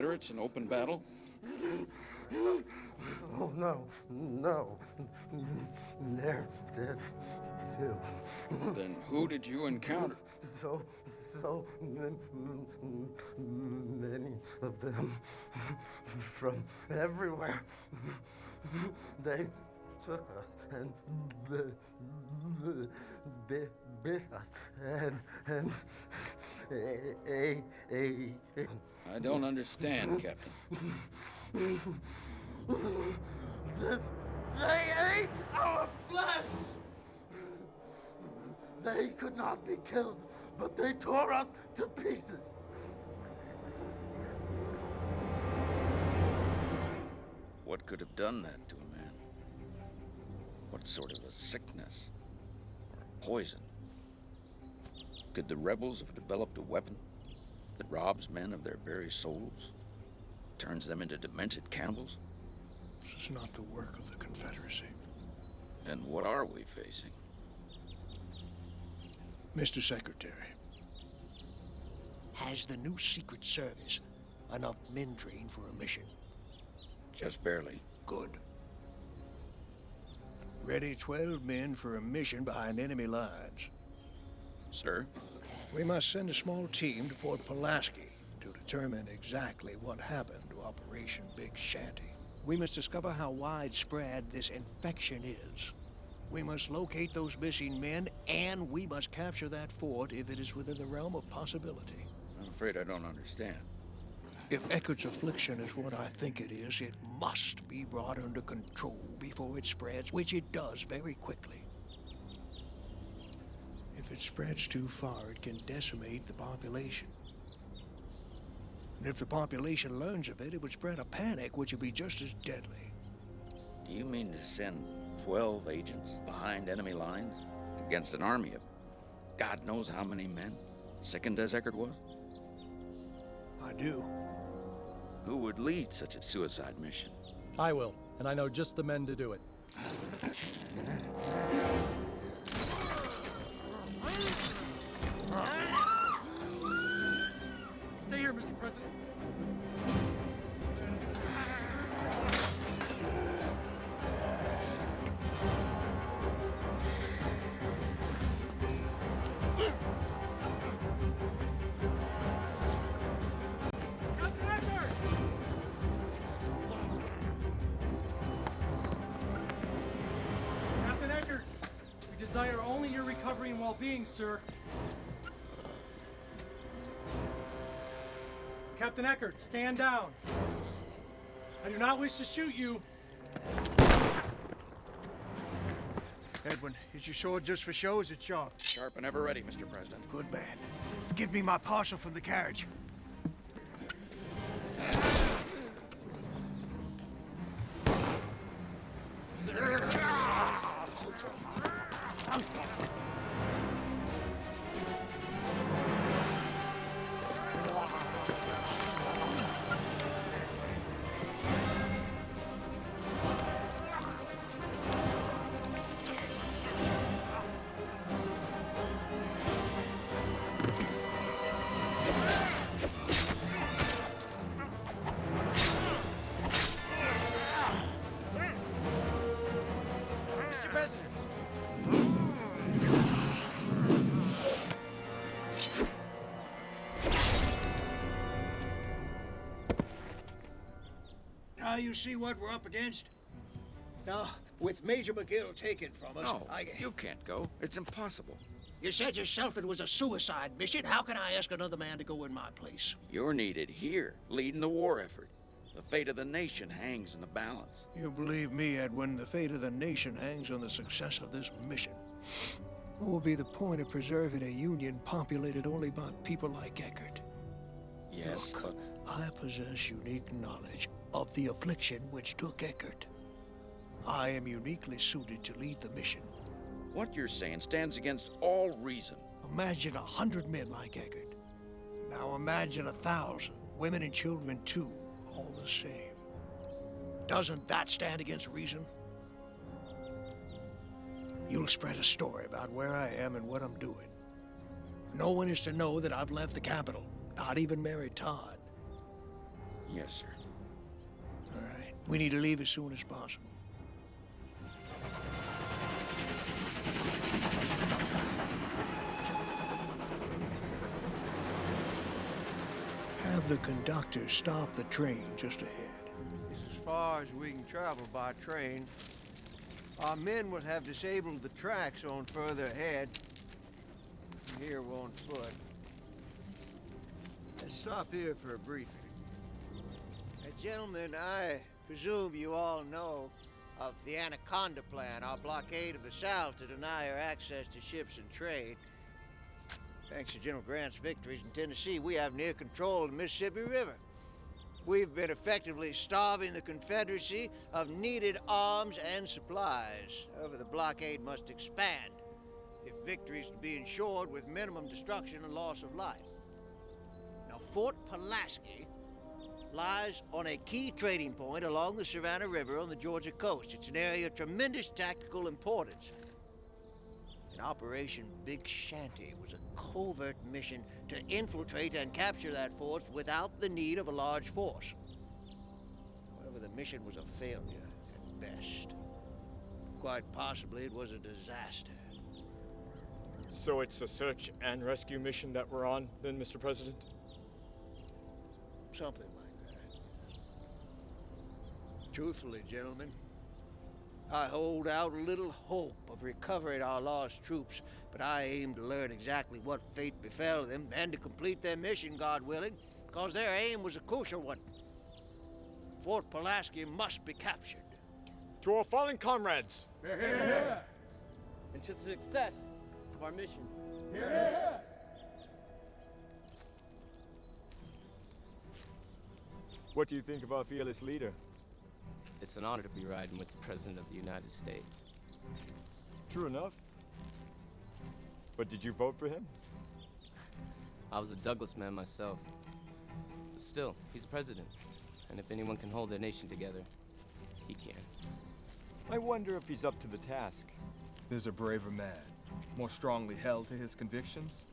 Confederates in open battle? Oh, no, no. They're dead, too. Then who did you encounter? So many of them from everywhere. They took us and bit us and ate. I don't understand, Captain. They ate our flesh! They could not be killed, but they tore us to pieces. What could have done that to a man? What sort of a sickness? Or poison? Could the rebels have developed a weapon that robs men of their very souls? Turns them into demented cannibals? This is not the work of the Confederacy. And what are we facing? Mr. Secretary, has the new Secret Service enough men trained for a mission? Just barely. Good. Ready 12 men for a mission behind enemy lines. Sir? We must send a small team to Fort Pulaski to determine exactly what happened to Operation Big Shanty. We must discover how widespread this infection is. We must locate those missing men, and we must capture that fort if it is within the realm of possibility. I'm afraid I don't understand. If Eckert's affliction is what I think it is, it must be brought under control before it spreads, which it does very quickly. If it spreads too far, it can decimate the population. And if the population learns of it, it would spread a panic which would be just as deadly. Do you mean to send 12 agents behind enemy lines against an army of God knows how many men, sickened as Eckert was? I do. Who would lead such a suicide mission? I will, and I know just the men to do it. Stay here, Mr. President. Captain Eckert! Captain Eckert, we desire only your recovery and well-being, sir. Captain Eckert, stand down. I do not wish to shoot you. Edwin, is your sword just for show, or is it sharp? Sharp and ever ready, Mr. President. Good man. Give me my parcel from the carriage. Mr. President! Now you see what we're up against? Now, with Major McGill taken from us, No, you can't go. It's impossible. You said yourself it was a suicide mission. How can I ask another man to go in my place? You're needed here, leading the war effort. The fate of the nation hangs in the balance. You believe me, Edwin, the fate of the nation hangs on the success of this mission. What will be the point of preserving a union populated only by people like Eckert? Yes, Look, I possess unique knowledge of the affliction which took Eckert. I am uniquely suited to lead the mission. but what you're saying stands against all reason. Imagine 100 men like Eckert. Now imagine 1,000, women and children too, all the same. Doesn't that stand against reason? You'll spread a story about where I am and what I'm doing. No one is to know that I've left the capital, not even Mary Todd. Yes, sir. All right. We need to leave as soon as possible. Have the conductor stop the train just ahead. It's as far as we can travel by train. Our men will have disabled the tracks on further ahead. From here, we're on foot. Let's stop here for a briefing. Gentlemen, I presume you all know of the Anaconda Plan, our blockade of the South to deny our access to ships and trade. Thanks to General Grant's victories in Tennessee, we have near control of the Mississippi River. We've been effectively starving the Confederacy of needed arms and supplies. However, the blockade must expand if victory is to be ensured with minimum destruction and loss of life. Now, Fort Pulaski lies on a key trading point along the Savannah River on the Georgia coast. It's an area of tremendous tactical importance. And Operation Big Shanty was a covert mission to infiltrate and capture that fort without the need of a large force. However, the mission was a failure at best. Quite possibly it was a disaster. So it's a search and rescue mission that we're on, then, Mr. President? Something like that. Truthfully, gentlemen, I hold out little hope of recovering our lost troops, but I aim to learn exactly what fate befell them and to complete their mission, God willing, because their aim was a crucial one. Fort Pulaski must be captured. To our fallen comrades! And to the success of our mission. What do you think of our fearless leader? It's an honor to be riding with the President of the United States. True enough. But did you vote for him? I was a Douglas man myself. But still, he's president. And if anyone can hold the nation together, he can. I wonder if he's up to the task. There's a braver man, more strongly held to his convictions,